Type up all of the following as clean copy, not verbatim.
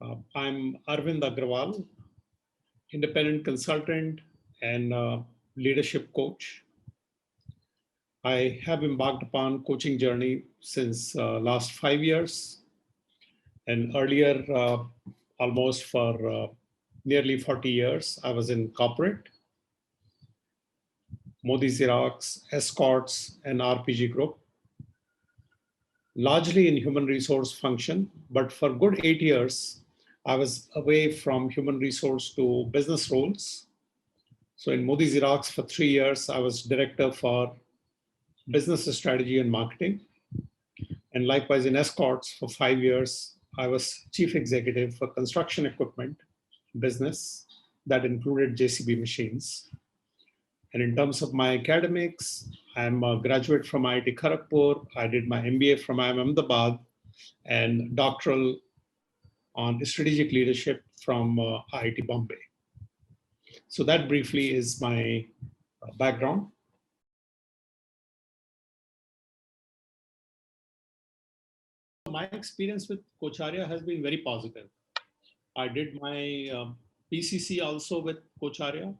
I'm Arvind Agrawal, independent consultant and leadership coach. I have embarked upon coaching journey since last 5 years, and earlier, almost for nearly 40 years, I was in corporate, Modi Xerox, Escorts, and RPG Group, largely in human resource function. But for good 8 years, I was away from human resource to business roles. So in Modi Xerox for 3 years, I was director for business strategy and marketing. And likewise in Escorts for 5 years, I was chief executive for construction equipment business that included JCB machines. And in terms of my academics, I'm a graduate from IIT Kharagpur. I did my MBA from IIM Ahmedabad and doctoral on strategic leadership from IIT Bombay. So that briefly is my background. My experience with Coacharya has been very positive. I did my PCC also with Coacharya.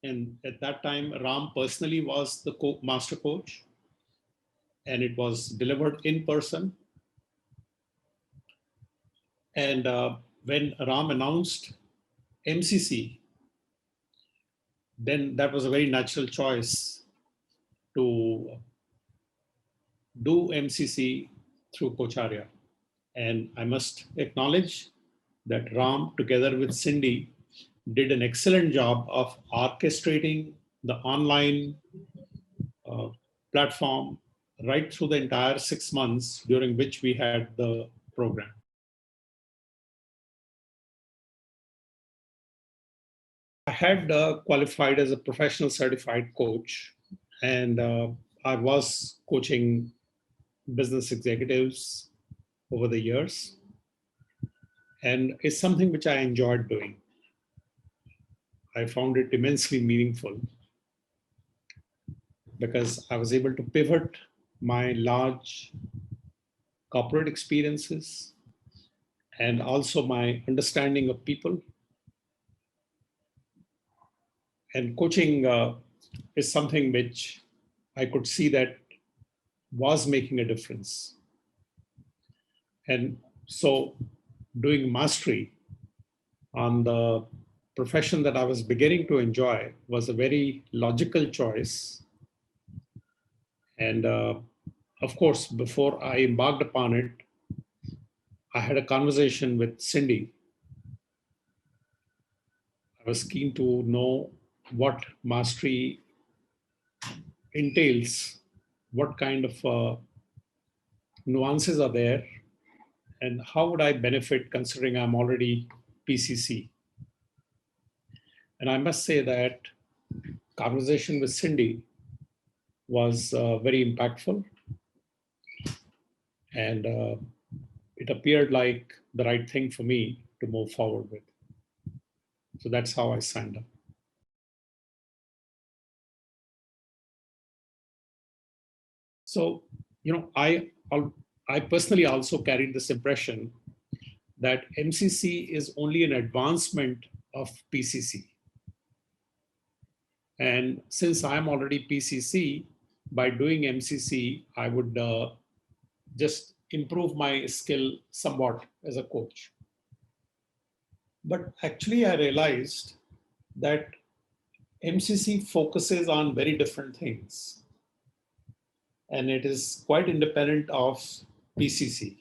And at that time, Ram personally was the master coach. And it was delivered in person. And when Ram announced MCC, then that was a very natural choice to do MCC through Coacharya. And I must acknowledge that Ram, together with Cindy, did an excellent job of orchestrating the online platform right through the entire 6 months during which we had the program. I had qualified as a professional certified coach, and I was coaching business executives over the years. And it's something which I enjoyed doing. I found it immensely meaningful because I was able to pivot my large corporate experiences and also my understanding of people. And coaching is something which I could see that was making a difference. And so doing mastery on the profession that I was beginning to enjoy was a very logical choice. And of course, before I embarked upon it, I had a conversation with Cindy. I was keen to know what mastery entails, what kind of nuances are there, and how would I benefit considering I'm already PCC. And I must say that conversation with Cindy was very impactful, and it appeared like the right thing for me to move forward with. So that's how I signed up. So, I personally also carried this impression that MCC is only an advancement of PCC. And since I'm already PCC, by doing MCC, I would just improve my skill somewhat as a coach. But actually, I realized that MCC focuses on very different things. And it is quite independent of PCC.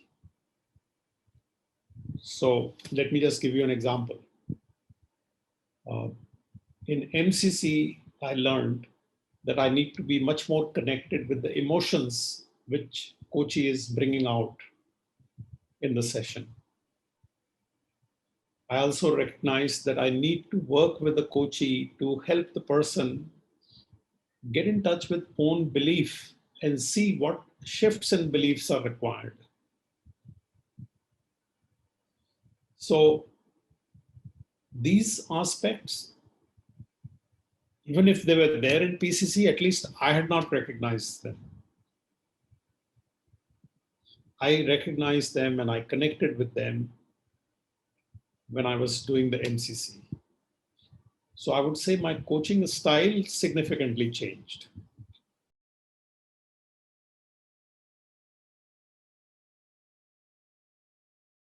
So let me just give you an example. In MCC, I learned that I need to be much more connected with the emotions which coachee is bringing out in the session. I also recognized that I need to work with the coachee to help the person get in touch with own belief and see what shifts in beliefs are required. So these aspects, even if they were there in PCC, at least I had not recognized them. I recognized them and I connected with them when I was doing the MCC. So I would say my coaching style significantly changed.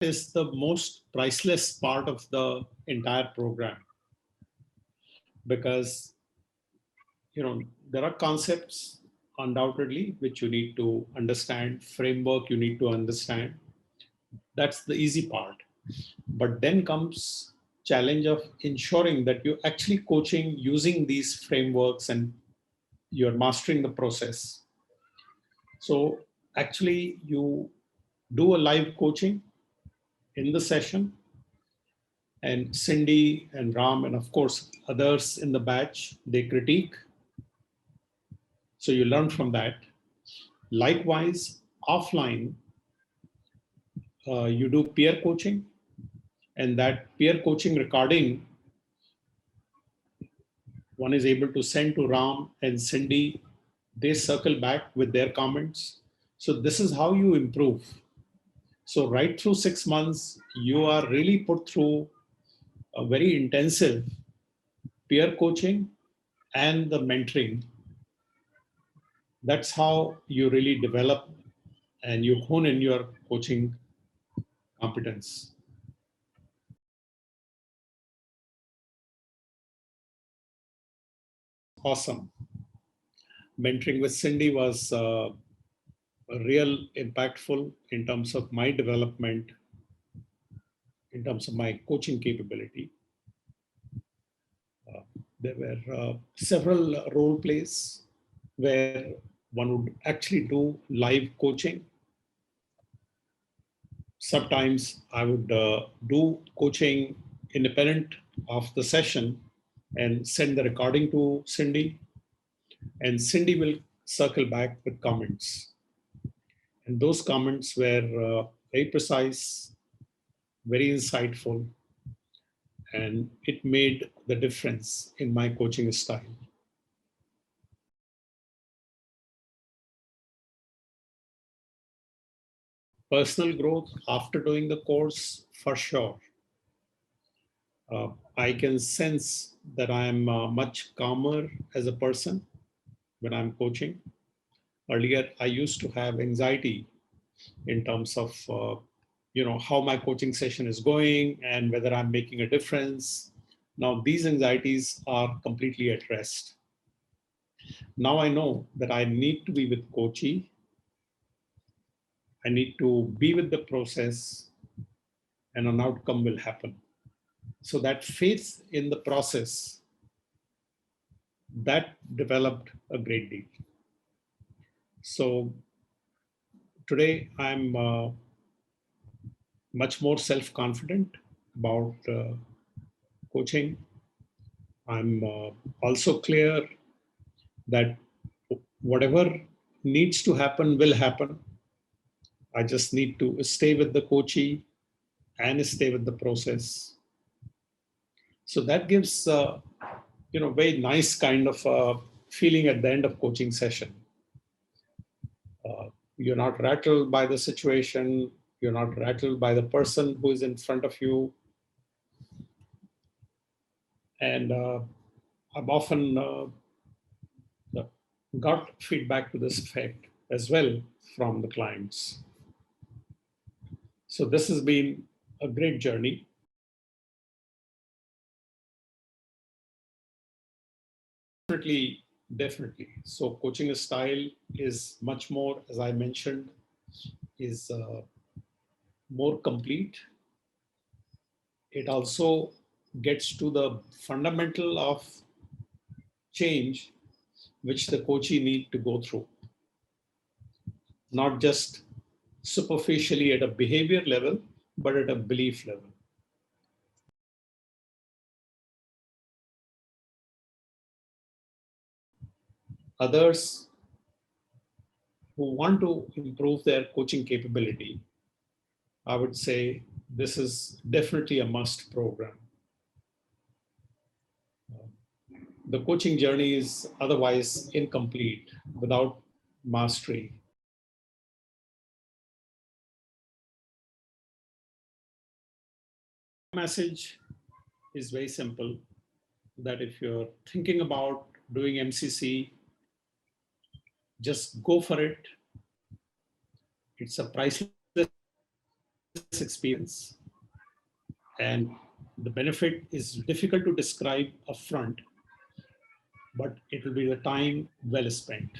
Is the most priceless part of the entire program, because there are concepts undoubtedly which you need to understand, framework you need to understand. That's the easy part. But then comes challenge of ensuring that you're actually coaching using these frameworks and you're mastering the process. So actually you do a live coaching in the session, and Cindy and Ram and of course others in the batch, they critique. So you learn from that. Likewise, offline, you do peer coaching, and that peer coaching recording, one is able to send to Ram and Cindy. They circle back with their comments. So this is how you improve. So right through 6 months, you are really put through a very intensive peer coaching and the mentoring. That's how you really develop and you hone in your coaching competence. Awesome. Mentoring with Cindy was real impactful in terms of my development, in terms of my coaching capability. There were several role plays where one would actually do live coaching. Sometimes I would do coaching independent of the session and send the recording to Cindy, and Cindy will circle back with comments. And those comments were very precise, very insightful, and it made the difference in my coaching style. Personal growth after doing the course, for sure. I can sense that I'm much calmer as a person when I'm coaching. Earlier, I used to have anxiety in terms of how my coaching session is going and whether I'm making a difference. Now these anxieties are completely at rest. Now I know that I need to be with coachee. I need to be with the process, and an outcome will happen. So that faith in the process, that developed a great deal. So today I'm much more self-confident about coaching. I'm also clear that whatever needs to happen will happen. I just need to stay with the coachee and stay with the process. So that gives very nice kind of feeling at the end of coaching session. You're not rattled by the situation. You're not rattled by the person who is in front of you. And I've often got feedback to this effect as well from the clients. So this has been a great journey. Definitely. So coaching style is much more, as I mentioned, is more complete. It also gets to the fundamental of change which the coachee need to go through, not just superficially at a behavior level, but at a belief level. Others who want to improve their coaching capability, I would say this is definitely a must program. The coaching journey is otherwise incomplete without mastery. message is very simple, that if you're thinking about doing MCC, just go for it. It's a priceless experience, and the benefit is difficult to describe upfront, but it will be the time well spent.